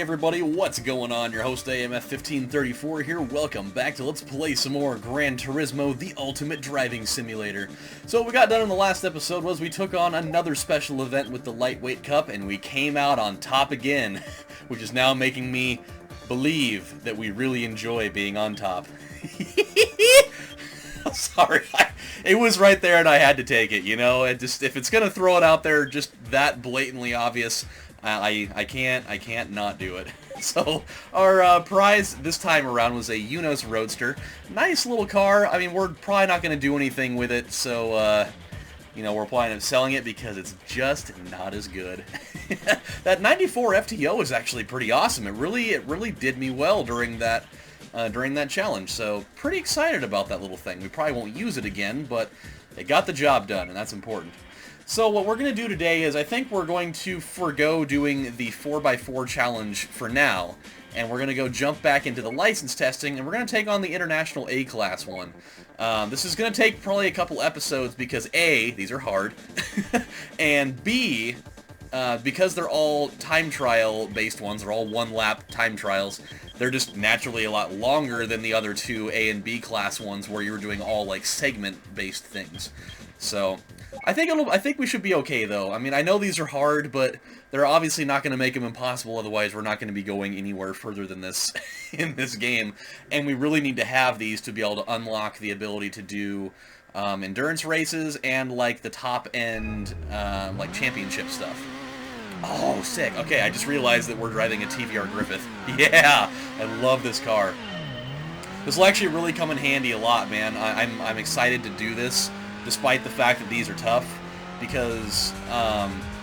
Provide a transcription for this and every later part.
everybody, what's going on? Your host AMF1534 here. Welcome back to Let's Play some more Gran Turismo, the ultimate driving simulator. So what we got done in the last episode was we took on another special event with the Lightweight Cup, and we came out on top again, which is now making me believe that we really enjoy being on top. I'm sorry, it was right there and I had to take it, you know? If it's gonna throw it out there just that blatantly obvious, I can't not do it. So our prize this time around was a Unos Roadster. Nice little car. I mean, we're probably not going to do anything with it, so you know, we're planning on selling it because it's just not as good. That 94 FTO is actually pretty awesome. It really did me well during that challenge. So pretty excited about that little thing. We probably won't use it again, but it got the job done, and that's important. So what we're going to do today is I think we're going to forego doing the 4x4 challenge for now, and we're going to go jump back into the license testing, and we're going to take on the International A-Class one. This is going to take probably a couple episodes because A, these are hard, and B, because they're all time trial based ones, they're all one-lap time trials, they're just naturally a lot longer than the other two A and B class ones where you were doing all like segment-based things. So I think we should be okay though. I mean, I know these are hard, but they're obviously not going to make them impossible. Otherwise, we're not going to be going anywhere further than this in this game. And we really need to have these to be able to unlock the ability to do endurance races and like the top end like championship stuff. Oh, sick. Okay, I just realized that we're driving a TVR Griffith. Yeah, I love this car. This will actually really come in handy a lot, man. I'm excited to do this, despite the fact that these are tough, because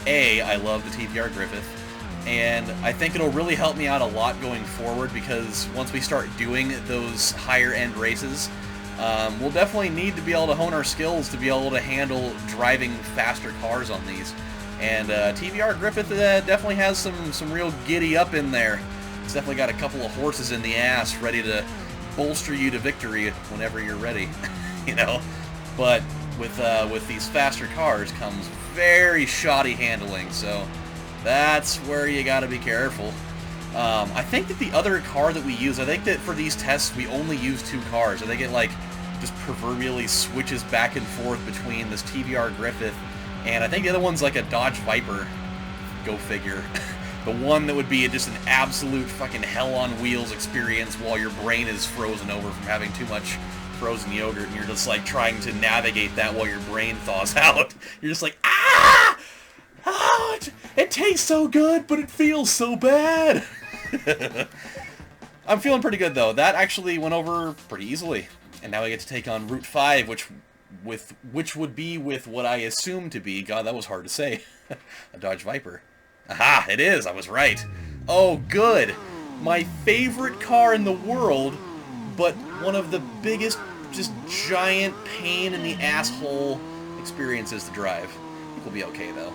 A, I love the TVR Griffith, and I think it'll really help me out a lot going forward, because once we start doing those higher end races, we'll definitely need to be able to hone our skills to be able to handle driving faster cars on these. And TVR Griffith definitely has some real giddy up in there. It's definitely got a couple of horses in the ass ready to bolster you to victory whenever you're ready, you know. But with these faster cars comes very shoddy handling, so that's where you got to be careful. I think that the other car that we use, I think that for these tests we only use two cars. I think it like just proverbially switches back and forth between this TVR Griffith and I think the other one's like a Dodge Viper. Go figure. The one that would be just an absolute fucking hell on wheels experience while your brain is frozen over from having too much frozen yogurt, and you're just like trying to navigate that while your brain thaws out. You're just like, ah! Oh, it tastes so good, but it feels so bad. I'm feeling pretty good though. That actually went over pretty easily. And now I get to take on Route 5, which would be with what I assume to be, God, that was hard to say, a Dodge Viper. Aha, it is, I was right. Oh, good. My favorite car in the world, but one of the biggest, just giant pain in the asshole experiences to drive. I think we'll be okay though.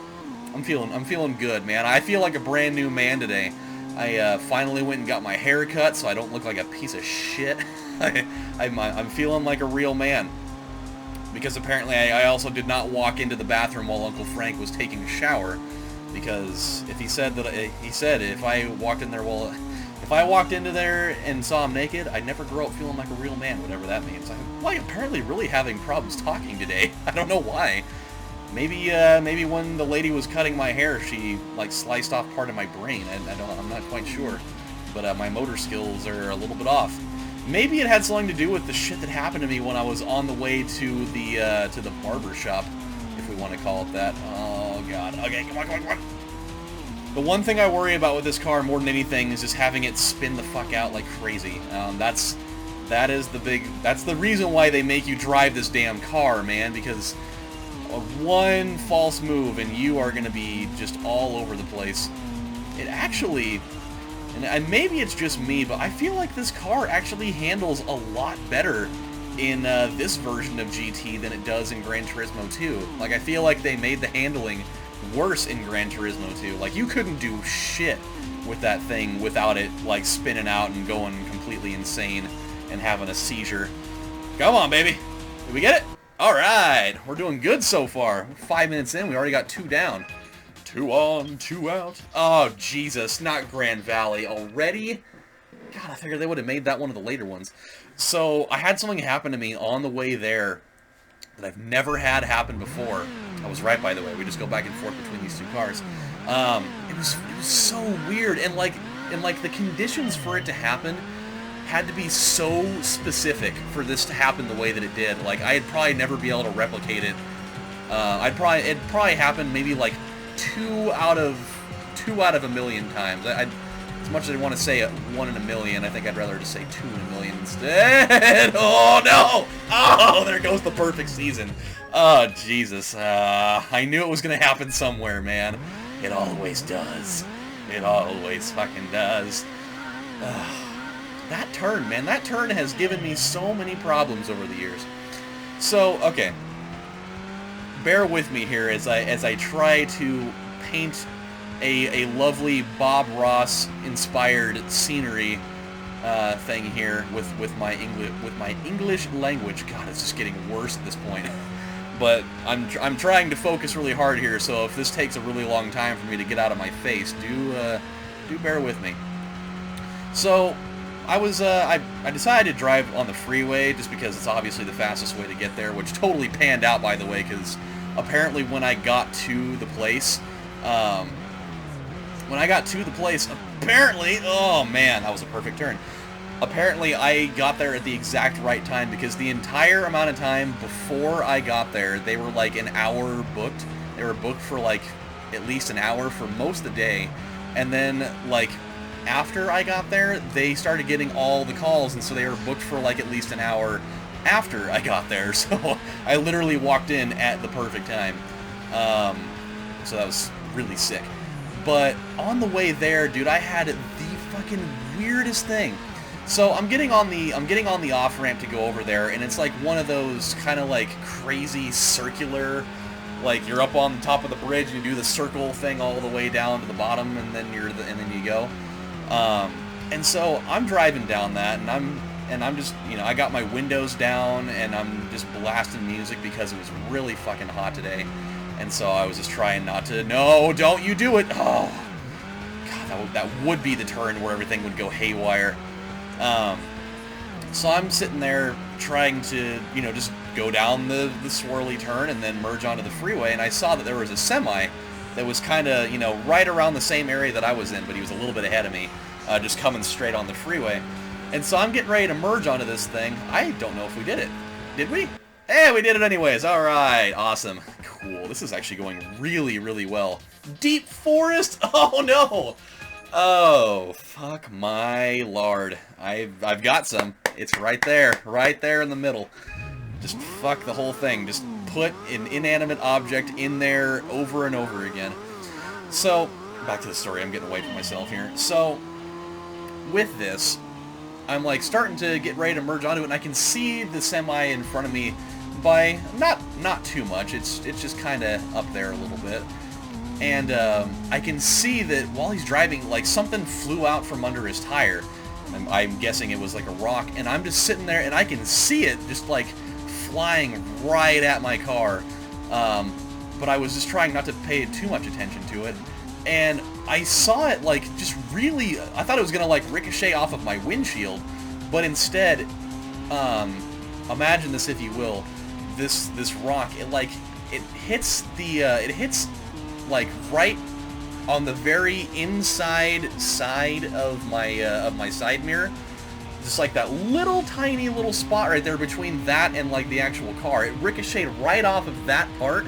I'm feeling good, man. I feel like a brand new man today. I finally went and got my hair cut so I don't look like a piece of shit. I'm feeling like a real man. Because apparently I also did not walk into the bathroom while Uncle Frank was taking a shower. Because if he said if I walked into there and saw him naked, I'd never grow up feeling like a real man, whatever that means. I'm like apparently really having problems talking today. I don't know why. Maybe when the lady was cutting my hair, she like sliced off part of my brain. I'm not quite sure, but my motor skills are a little bit off. Maybe it had something to do with the shit that happened to me when I was on the way to the barber shop, if we want to call it that. Oh god. Okay, come on. The one thing I worry about with this car more than anything is just having it spin the fuck out like crazy. That's the reason why they make you drive this damn car, man, because one false move and you are going to be just all over the place. It actually, and maybe it's just me, but I feel like this car actually handles a lot better in this version of GT than it does in Gran Turismo 2. Like, I feel like they made the handling worse in Gran Turismo 2. Like, you couldn't do shit with that thing without it, like, spinning out and going completely insane and having a seizure. Come on, baby. Did we get it? Alright. We're doing good so far. 5 minutes in, we already got 2 down. 2 on, 2 out. Oh, Jesus, not Grand Valley already? God, I figured they would have made that one of the later ones. So, I had something happen to me on the way there that I've never had happen before. I was right, by the way. We just go back and forth between these two cars. It was so weird, and like the conditions for it to happen had to be so specific for this to happen the way that it did. Like, I'd probably never be able to replicate it. It'd probably happen maybe like two out of a million times. As much as I want to say 1 in a million, I think I'd rather just say 2 in a million instead. Oh no! Oh, there goes the perfect season. Oh Jesus! I knew it was gonna happen somewhere, man. It always does. It always fucking does. That turn, man. That turn has given me so many problems over the years. So, okay. Bear with me here as I try to paint a lovely Bob Ross inspired scenery thing here with my English language. God, it's just getting worse at this point. But I'm trying to focus really hard here, so if this takes a really long time for me to get out of my face, do bear with me. So I decided to drive on the freeway just because it's obviously the fastest way to get there, which totally panned out, by the way, because apparently when I got to the place, apparently, oh man, that was a perfect turn. Apparently I got there at the exact right time, because the entire amount of time before I got there, they were like an hour booked. They were booked for like at least an hour for most of the day, and then like after I got there, they started getting all the calls, and so they were booked for like at least an hour after I got there. So I literally walked in at the perfect time. So that was really sick. But on the way there, dude, I had the fucking weirdest thing. So I'm getting on the off ramp to go over there, and it's like one of those kind of like crazy circular, like you're up on the top of the bridge and you do the circle thing all the way down to the bottom, and then you go. And so I'm driving down that, and I'm just, you know, I got my windows down, and I'm just blasting music because it was really fucking hot today. And so I was just trying not to, no, don't you do it. Oh, God, that would be the turn where everything would go haywire. So I'm sitting there trying to, you know, just go down the swirly turn and then merge onto the freeway, and I saw that there was a semi that was kind of, you know, right around the same area that I was in, but he was a little bit ahead of me, just coming straight on the freeway. And so I'm getting ready to merge onto this thing. I don't know if we did it. Did we? Hey, we did it anyways. All right, awesome. Cool. This is actually going really, really well. Deep forest? Oh, no. Oh, fuck my lord. I've got some. It's right there in the middle. Just fuck the whole thing. Just put an inanimate object in there over and over again. So, back to the story. I'm getting away from myself here. So, with this, I'm like starting to get ready to merge onto it, and I can see the semi in front of me by not too much. It's just kind of up there a little bit. And I can see that while he's driving, like something flew out from under his tire. I'm guessing it was like a rock, and I'm just sitting there, and I can see it just like flying right at my car. But I was just trying not to pay too much attention to it, and I saw it like just really, I thought it was gonna like ricochet off of my windshield, but instead, imagine this if you will, this rock, it hits like right on the very inside side of my side mirror, just like that little tiny little spot right there between that and like the actual car. It ricocheted right off of that part,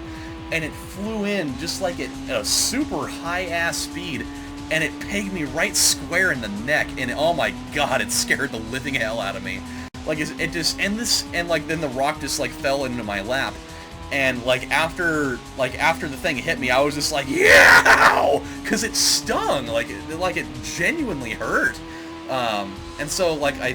and it flew in just like at a super high ass speed, and it pegged me right square in the neck, and oh my god, it scared the living hell out of me. Like it just, and like then the rock just like fell into my lap. And like after the thing hit me, I was just like, yeah, because it stung, like it genuinely hurt. And so like I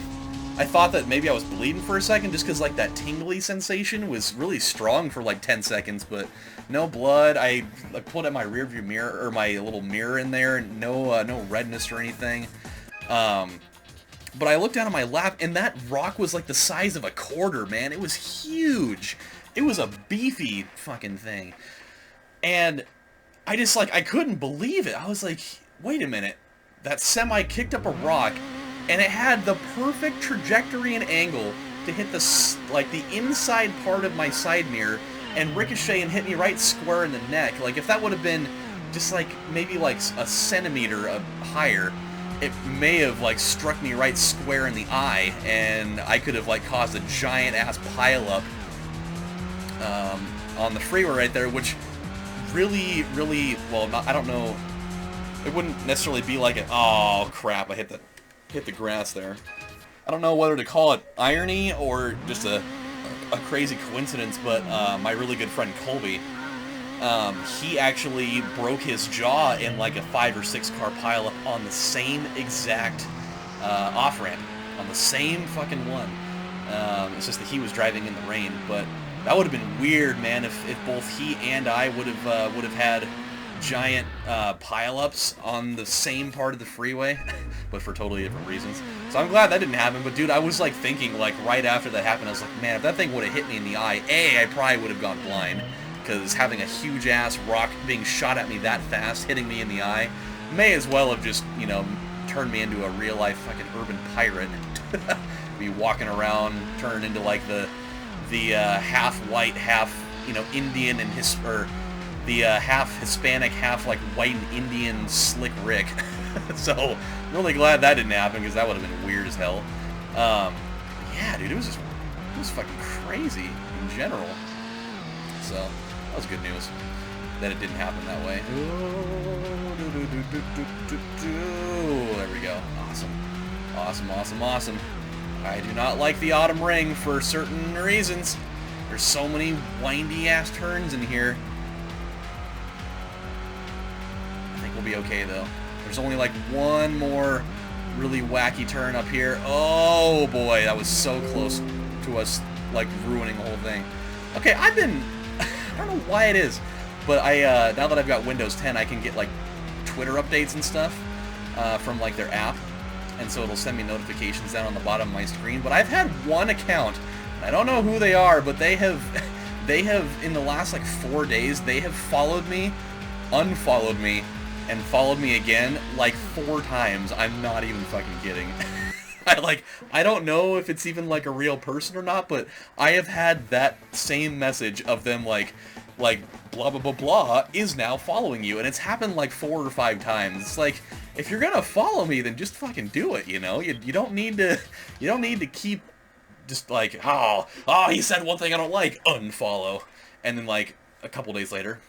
thought that maybe I was bleeding for a second, just because like that tingly sensation was really strong for like 10 seconds, but no blood. I pulled out my rearview mirror, or my little mirror in there, no redness or anything. But I looked down at my lap, and that rock was like the size of a quarter, man. It was huge. It was a beefy fucking thing. And I just, like, I couldn't believe it. I was like, wait a minute. That semi kicked up a rock, and it had the perfect trajectory and angle to hit the, like, the inside part of my side mirror and ricochet and hit me right square in the neck. Like, if that would have been just, like, maybe, like, a centimeter higher, it may have, like, struck me right square in the eye, and I could have, like, caused a giant-ass pileup on the freeway right there, which really, really, well, I don't know, it wouldn't necessarily be like oh, crap, I hit the grass there. I don't know whether to call it irony or just a crazy coincidence, but my really good friend Colby, he actually broke his jaw in like a 5 or 6 car pileup on the same exact off-ramp, on the same fucking one. It's just that he was driving in the rain, but that would have been weird, man, if both he and I would have had giant pileups on the same part of the freeway, but for totally different reasons. So I'm glad that didn't happen, but dude, I was like thinking, like, right after that happened, I was like, man, if that thing would have hit me in the eye, I probably would have gone blind, because having a huge-ass rock being shot at me that fast, hitting me in the eye, may as well have just, you know, turned me into a real-life fucking urban pirate. Be walking around, turning into, like, the half white, half, you know, Indian and the half Hispanic, half like white and Indian Slick Rick. So I'm really glad that didn't happen, because that would have been weird as hell. Yeah, dude, it was fucking crazy in general. So that was good news that it didn't happen that way. There we go. Awesome. I do not like the autumn ring for certain reasons. There's so many windy-ass turns in here. I think we'll be okay, though. There's only, like, one more really wacky turn up here. Oh, boy, that was so close to us, like, ruining the whole thing. Okay, I don't know why it is, but now that I've got Windows 10, I can get, like, Twitter updates and stuff from, like, their app. And so it'll send me notifications down on the bottom of my screen. But I've had one account, and I don't know who they are, but they have, in the last, like, 4 days, they have followed me, unfollowed me, and followed me again, like, 4 times. I'm not even fucking kidding. I don't know if it's even, like, a real person or not, but I have had that same message of them, like, blah, blah, blah, blah, is now following you. And it's happened, like, 4 or 5 times. It's like, if you're gonna follow me, then just fucking do it, you know? You don't need to keep just like, oh, he said one thing I don't like, unfollow. And then, like, a couple days later,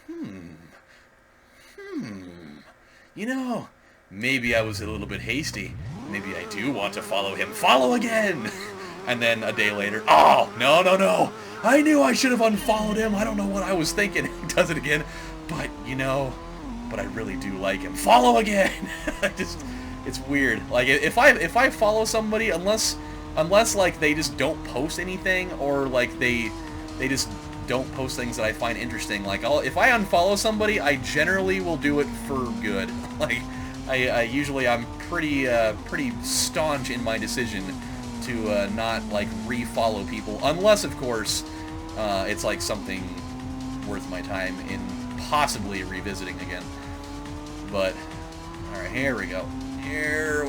you know, maybe I was a little bit hasty. Maybe I do want to follow him. Follow again! And then a day later, oh, no. I knew I should have unfollowed him. I don't know what I was thinking. He does it again. But, you know, but I really do like him. Follow again! It's weird. Like, if I follow somebody, unless like, they just don't post anything, or, like, they just don't post things that I find interesting. Like, if I unfollow somebody, I generally will do it for good. Like, I'm pretty staunch in my decision to not, like, re-follow people, unless, of course, it's, like, something worth my time in possibly revisiting again. But, alright, here we go. I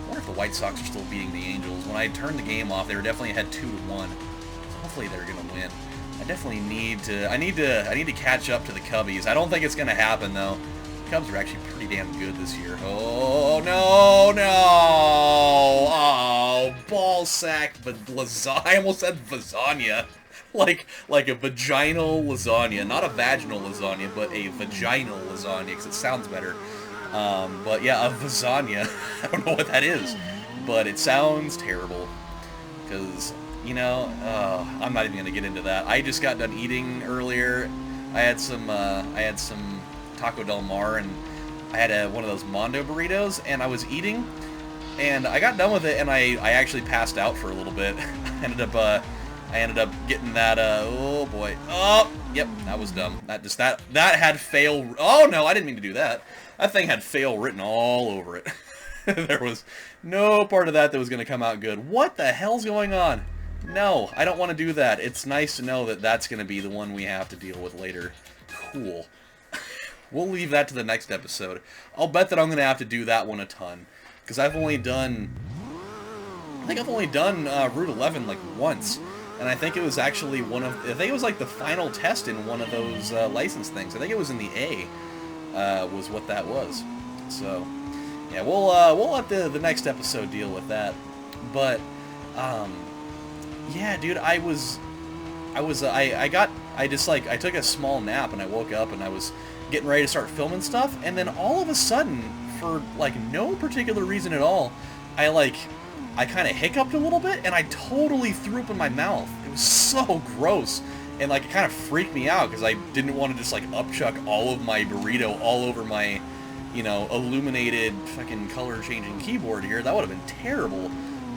wonder if the White Sox are still beating the Angels. When I turned the game off, they were definitely ahead 2-1. So hopefully they're gonna win. I definitely need to catch up to the Cubbies. I don't think it's gonna happen, though. The Cubs are actually pretty damn good this year. Oh, no! Oh, ball sack, but I almost said lasagna. Like a vaginal lasagna. Not a vaginal lasagna, but a vaginal lasagna, because it sounds better. But yeah, a lasagna. I don't know what that is, but it sounds terrible. Because, you know, I'm not even going to get into that. I just got done eating earlier. I had some Taco Del Mar, and I had one of those Mondo burritos, and I was eating, and I got done with it, and I actually passed out for a little bit. I ended up getting that, oh boy. Oh, yep, that was dumb. That had fail. Oh no, I didn't mean to do that. That thing had fail written all over it. There was no part of that was going to come out good. What the hell's going on? No, I don't want to do that. It's nice to know that that's going to be the one we have to deal with later. Cool. We'll leave that to the next episode. I'll bet that I'm going to have to do that one a ton. Because I've only done... I think I've only done Route 11 like once. And I think it was actually one of... I think it was like the final test in one of those license things. I think it was in the A. Was what that was. So, yeah, we'll let the next episode deal with that. But, yeah, dude, I took a small nap and I woke up and I was getting ready to start filming stuff, and then all of a sudden, for like no particular reason at all, I kind of hiccuped a little bit and I totally threw up in my mouth. It was so gross. And like it kind of freaked me out because I didn't want to just like upchuck all of my burrito all over my, you know, illuminated fucking color changing keyboard here. That would have been terrible.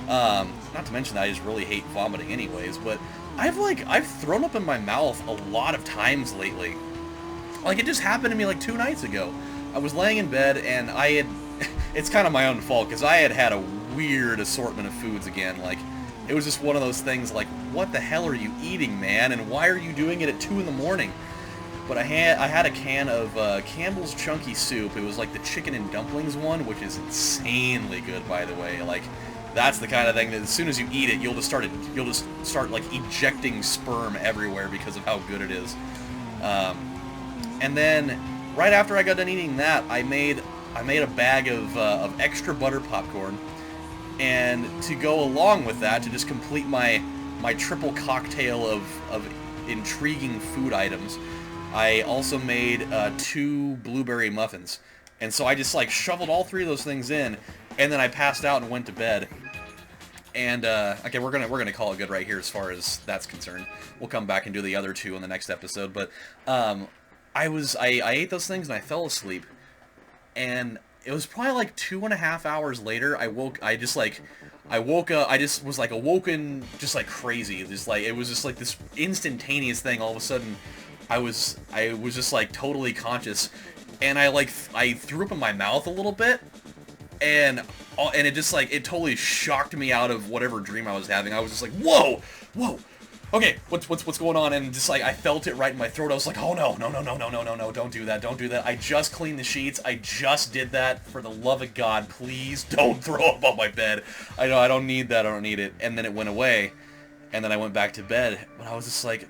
Not to mention that I just really hate vomiting anyways, but I've thrown up in my mouth a lot of times lately. Like it just happened to me like 2 nights ago. I was laying in bed and it's kind of my own fault because I had a weird assortment of foods again. Like it was just one of those things like, what the hell are you eating, man? And why are you doing it at 2 in the morning? But I had a can of Campbell's Chunky Soup. It was like the chicken and dumplings one, which is insanely good, by the way. Like, that's the kind of thing that as soon as you eat it, you'll just start like ejecting sperm everywhere because of how good it is. And then right after I got done eating that, I made a bag of extra butter popcorn, and to go along with that, to just complete my triple cocktail of intriguing food items, I also made 2 blueberry muffins. And so I just like shoveled all 3 of those things in, and then I passed out and went to bed. And okay, we're gonna call it good right here as far as that's concerned. We'll come back and do the other 2 in the next episode. But I ate those things and I fell asleep, and it was probably like 2.5 hours later. I woke up. I just was like awoken, just like crazy. Just like it was just like this instantaneous thing. All of a sudden, I was just like totally conscious, and I threw up in my mouth a little bit, and it just like it totally shocked me out of whatever dream I was having. I was just like, whoa. Okay, what's going on? And just like I felt it right in my throat. I was like, oh no, don't do that. I just cleaned the sheets. I just did that. For the love of God, please don't throw up on my bed. I know I don't need that. I don't need it. And then it went away, and then I went back to bed. But I was just like,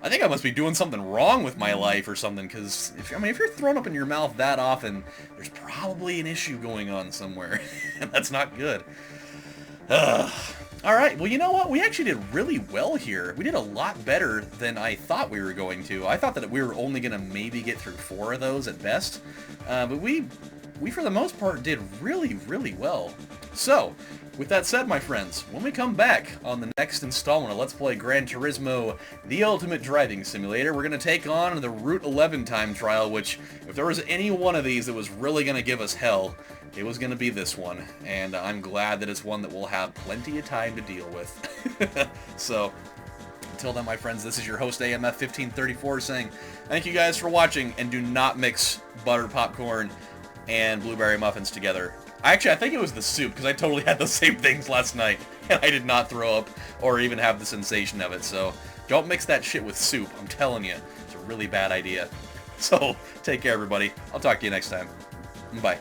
I think I must be doing something wrong with my life or something. Because if you're throwing up in your mouth that often, there's probably an issue going on somewhere, and that's not good. Alright, well, you know what? We actually did really well here. We did a lot better than I thought we were going to. I thought that we were only going to maybe get through 4 of those at best. But we, for the most part, did really, really well. So, with that said, my friends, when we come back on the next installment of Let's Play Gran Turismo, the Ultimate Driving Simulator, we're going to take on the Route 11 time trial, which, if there was any one of these that was really going to give us hell, it was going to be this one, and I'm glad that it's one that we'll have plenty of time to deal with. So, until then, my friends, this is your host, AMF1534, saying thank you guys for watching, and do not mix buttered popcorn and blueberry muffins together. Actually, I think it was the soup, because I totally had the same things last night, and I did not throw up or even have the sensation of it, so don't mix that shit with soup. I'm telling you, it's a really bad idea. So, take care, everybody. I'll talk to you next time. Bye.